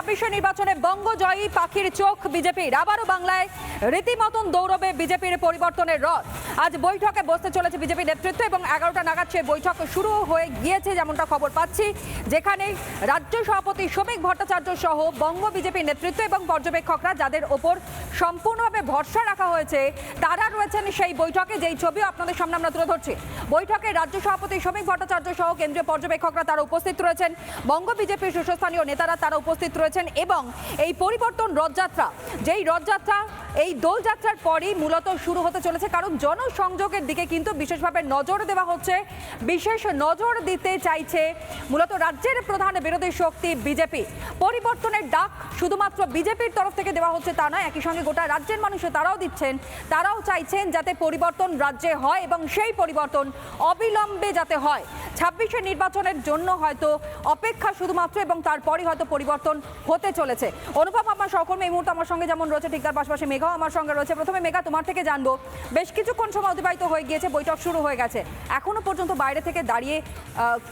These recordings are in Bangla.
২৬ নির্বাচনে বঙ্গজয়ী পাখির চোখ বিজেপির। আবারও বাংলায় রীতিমতন দৌড়বে বিজেপির পরিবর্তনের রথ। আজ বৈঠকে বসতে চলেছে বিজেপি নেতৃত্ব এবং ১১টা নাগাদ সেই বৈঠক শুরু হয়ে গিয়েছে যেমনটা খবর পাচ্ছি, যেখানে রাজ্য সভাপতি শ্রমিক ভট্টাচার্য সহ বঙ্গ বিজেপি নেতৃত্ব এবং পর্যবেক্ষকরা যাদের ওপর সম্পূর্ণভাবে ভরসা রাখা হয়েছে তারা রয়েছেন সেই বৈঠকে, যেই ছবিও আপনাদের সামনে আমরা তুলে ধরছি। বৈঠকে রাজ্য সভাপতি শ্রমিক ভট্টাচার্য সহ কেন্দ্রীয় পর্যবেক্ষকরা তারা উপস্থিত রয়েছেন, বঙ্গ বিজেপির শীর্ষস্থানীয় নেতারা তারা উপস্থিত রয়েছেন এবং এই পরিবর্তন রথযাত্রা, যেই রথযাত্রা এই দোলযাত্রার পরই মূলত শুরু হতে চলেছে, কারণ জনসংযোগের দিকে কিন্তু বিশেষভাবে নজর দেওয়া হচ্ছে। বিশেষ নজর দিতে চাইছে মূলত রাজ্যের প্রধান বিরোধী শক্তি বিজেপি। পরিবর্তনের ডাক শুধুমাত্র বিজেপির তরফ থেকে দেওয়া হচ্ছে তা নয়, একই সঙ্গে গোটা রাজ্যের মানুষে তারাও দিচ্ছেন, তারাও চাইছেন যাতে পরিবর্তন রাজ্যে হয় এবং সেই পরিবর্তন অবিলম্বে যাতে হয়। ২৬ নির্বাচনের জন্য হয়তো অপেক্ষা শুধুমাত্র এবং তারপরই হয়তো পরিবর্তন হতে চলেছে। অনুপম আমার সহকর্মী এই মুহূর্তে আমার সঙ্গে যেমন রয়েছে, ঠিক তার পাশাপাশি মেঘাও আমার সঙ্গে রয়েছে। প্রথমে মেঘা, তোমার থেকে জানবো, বেশ কিছুক্ষণ সময় অতিবাহিত হয়ে গিয়েছে, বৈঠক শুরু হয়ে গেছে, এখনো পর্যন্ত বাইরে থেকে দাঁড়িয়ে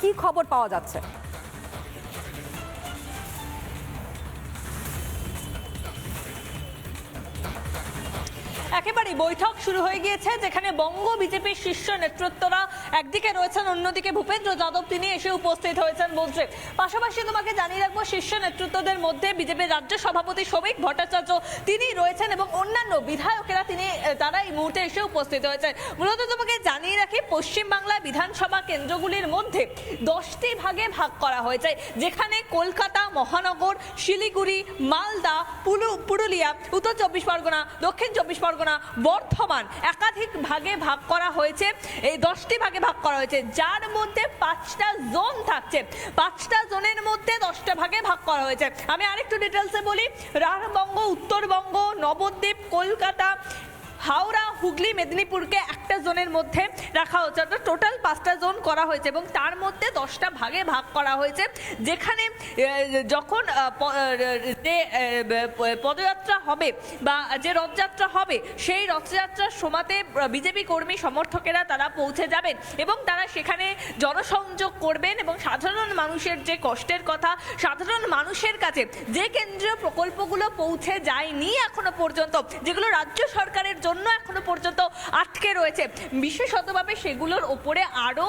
কি খবর পাওয়া যাচ্ছে? একেবারে বৈঠক শুরু হয়ে গিয়েছে, যেখানে বঙ্গ বিজেপির শীর্ষ নেতৃত্বরা একদিকে রয়েছেন, অন্যদিকে ভূপেন্দ্র যাদব তিনি এসে উপস্থিত হয়েছেন মঞ্চে। পাশাপাশি তোমাকে জানিয়ে রাখবো, শীর্ষ নেতৃত্বদের মধ্যে বিজেপির রাজ্য সভাপতি শ্রমিক ভট্টাচার্য তিনি রয়েছেন এবং অন্যান্য বিধায়কেরা তারা এই মুহূর্তে এসে উপস্থিত হয়েছেন। মূলত তোমাকে জানিয়ে রাখি, পশ্চিমবাংলায় বিধানসভা কেন্দ্রগুলির মধ্যে 10টি ভাগে ভাগ করা হয়েছে, যেখানে কলকাতা মহানগর, শিলিগুড়ি, মালদা, পুরুলিয়া, উত্তর 24 পরগনা, দক্ষিণ 24 পরগনা, বর্ধমান একাধিক ভাগে ভাগ করা হয়েছে। এই 10টি ভাগে ভাগ করা হয়েছে, যার মধ্যে 5টা জোন থাকছে। 5টা জোনের মধ্যে 10টা ভাগে ভাগ করা হয়েছে। আমি আরেকটু ডিটেলসে বলি, রাঢ়বঙ্গ, উত্তরবঙ্গ, নবদ্বীপ, কলকাতা, হাওড়া, হুগলি, মেদিনীপুরকে একটা জোনের মধ্যে রাখা হয়েছে। অর্থাৎ টোটাল 5টা জোন করা হয়েছে এবং তার মধ্যে 10টা ভাগে ভাগ করা হয়েছে, যেখানে যখন পদযাত্রা হবে বা যে রথযাত্রা হবে সেই রথযাত্রার সময়তে বিজেপি কর্মী সমর্থকেরা তারা পৌঁছে যাবেন এবং তারা সেখানে জনসংযোগ করবেন এবং সাধারণ মানুষের যে কষ্টের কথা, সাধারণ মানুষের কাছে যে কেন্দ্রীয় প্রকল্পগুলো পৌঁছে যায়নি এখনো পর্যন্ত, যেগুলো রাজ্য সরকারের জন্য এখনো পর্যন্ত আটকে রয়েছে, বিশেষতভাবে সেগুলোর উপরে আরো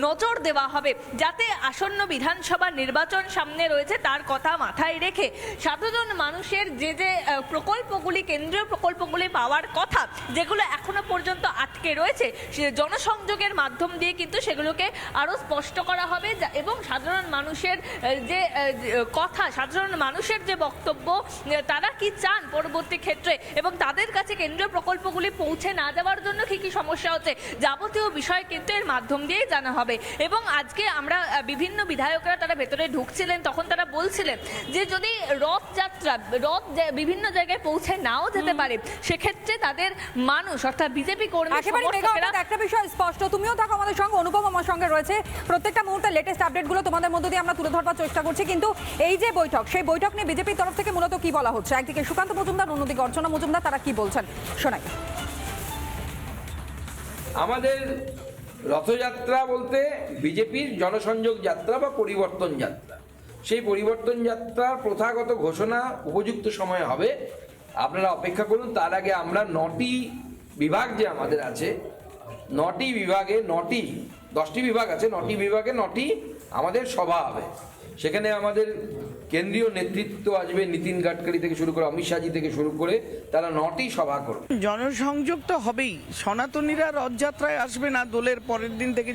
নজর দেওয়া হবে, যাতে আসন্ন বিধানসভা নির্বাচন সামনে রয়েছে তার কথা মাথায় রেখে সাধারণ মানুষের যে যে প্রকল্পগুলি, কেন্দ্রীয় প্রকল্পগুলি পাওয়ার কথা, যেগুলো এখনো পর্যন্ত আটকে রয়েছে, সে জনসংযোগের মাধ্যম দিয়ে কিন্তু সেগুলোকে আরো স্পষ্ট করা হবে এবং সাধারণ মানুষের যে কথা, সাধারণ মানুষের যে বক্তব্য, তারা কি চান পরবর্তী ক্ষেত্রে এবং তাদের কাছে কেন্দ্রীয় প্রকল্পগুলি পৌঁছে না যাওয়ার জন্য কি কি সমস্যা হচ্ছে, যাবতীয় বিষয় কিন্তু এর মাধ্যম দিয়েই জানা হবে। এবং আজকে আমরা বিভিন্ন বিধায়করা তারা ভেতরে ঢুকছিলেন, তখন তারা বলছিলেন যে যদি রথ বিভিন্ন জায়গায় পৌঁছে নাও যেতে পারে, সেক্ষেত্রে তাদের মানুষ অর্থাৎ বিজেপি কর্মী সমর্থকেরা। একটা বিষয় স্পষ্ট, তুমিও থাকো আমাদের সঙ্গে, অনুপম আমার সঙ্গে রয়েছে, প্রত্যেকটা মুহূর্তে লেটেস্ট আপডেটগুলো তোমাদের মধ্য দিয়ে আমরা তুলে ধরবার চেষ্টা করছি। কিন্তু এই যে বৈঠক, সেই বৈঠক নিয়ে বিজেপির তরফ থেকে মূলত কি বলা হচ্ছে? একদিকে সুকান্ত মজুমদার, অন্যদিকে অর্চনা মজুমদার, তারা কি বলছেন শোনাই। আমাদের রথযাত্রা বলতে বিজেপির জনসংযোগ যাত্রা বা পরিবর্তন যাত্রা, সেই পরিবর্তন যাত্রার প্রথাগত ঘোষণা উপযুক্ত সময়ে হবে, আপনারা অপেক্ষা করুন। তার আগে আমরা 9টি বিভাগ যে আমাদের আছে, 9টি বিভাগে 10টি বিভাগ আছে, 9টি বিভাগে 9টি আমাদের সভা হবে। সেখানে আমাদের কেন্দ্রীয় নেতৃত্ব আসবে, নীতিন গাডকারি থেকে শুরু করে অমিত শাহজি থেকে শুরু করে, তারা 9টি সভা করবে। জনসংযোগ তো হবেই, সনাতনীরা রথযাত্রায় আসবে না দোলের পরের দিন থেকে,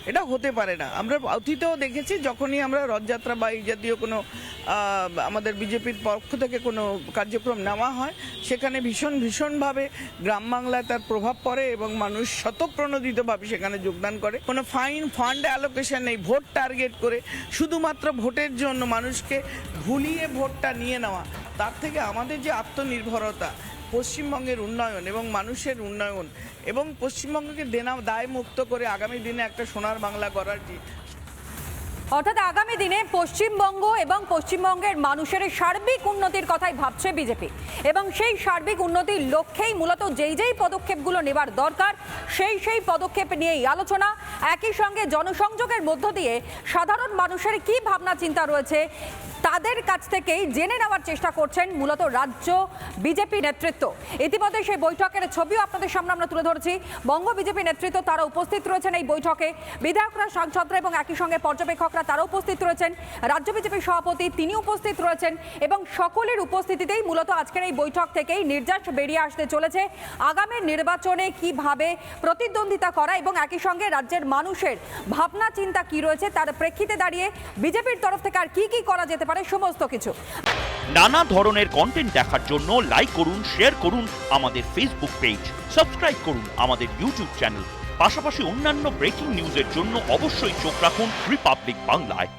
এটা হতে পারে না। আমরা অতীতেও দেখেছি, যখনই আমরা রথযাত্রা বা এই জাতীয় কোনো আমাদের বিজেপির পক্ষ থেকে কোনো কার্যক্রম নেওয়া হয়, সেখানে ভীষণভাবে গ্রাম বাংলায় তার প্রভাব পড়ে এবং মানুষ স্বতঃপ্রণোদিতভাবে সেখানে যোগদান করে। কোনো ফান্ড অ্যালোকেশন নেই, ভোট টার্গেট করে শুধুমাত্র ভোটের জন্য মানুষকে ভুলিয়ে ভোটটা নিয়ে নেওয়া। তার থেকে আমাদের যে আত্মনির্ভরতা, পশ্চিমবঙ্গের উন্নয়ন এবং মানুষের উন্নয়ন এবং পশ্চিমবঙ্গকে দায় মুক্ত করে আগামী দিনে একটা সোনার বাংলা গড়ার অর্থাৎ আগামী দিনে পশ্চিমবঙ্গ এবং পশ্চিমবঙ্গের মানুষের সার্বিক উন্নতির কথাই ভাবছে বিজেপি এবং সেই সার্বিক উন্নতির লক্ষ্যেই মূলত যেই পদক্ষেপগুলো নেবার দরকার সেই পদক্ষেপ নিয়েই আলোচনা। একই সঙ্গে জনসংযোগের মধ্য দিয়ে সাধারণ মানুষের কি ভাবনা চিন্তা রয়েছে তাদের কাছ থেকেই জেনে নেওয়ার চেষ্টা করছেন মূলত রাজ্য বিজেপি নেতৃত্ব। ইতিমধ্যে সেই বৈঠকের ছবিও আপনাদের সামনে আমরা তুলে ধরেছি। বঙ্গ বিজেপি নেতৃত্ব তারা উপস্থিত রয়েছেন এই বৈঠকে, বিধায়করা, সাংসদরা এবং একই সঙ্গে পর্যবেক্ষকরা তারা উপস্থিত রয়েছেন, রাজ্য বিজেপির সভাপতি তিনি উপস্থিত রয়েছেন এবং সকলের উপস্থিতিতেই মূলত আজকের এই বৈঠক থেকেই নির্যাস বেরিয়ে আসতে চলেছে আগামী নির্বাচনে কিভাবে প্রতিদ্বন্দ্বিতা করা এবং একই সঙ্গে রাজ্যের মানুষের ভাবনা চিন্তা কি রয়েছে তার প্রেক্ষিতে দাঁড়িয়ে বিজেপির তরফ থেকে আর কি করা যেতে পারে সমস্ত কিছু। নানা ধরনের কন্টেন্ট দেখার জন্য লাইক করুন, শেয়ার করুন আমাদের ফেসবুক পেজ, সাবস্ক্রাইব করুন আমাদের ইউটিউব চ্যানেল। পাশাপাশি অন্যান্য ব্রেকিং নিউজের জন্য অবশ্যই চোখ রাখুন রিপাবলিক বাংলায়।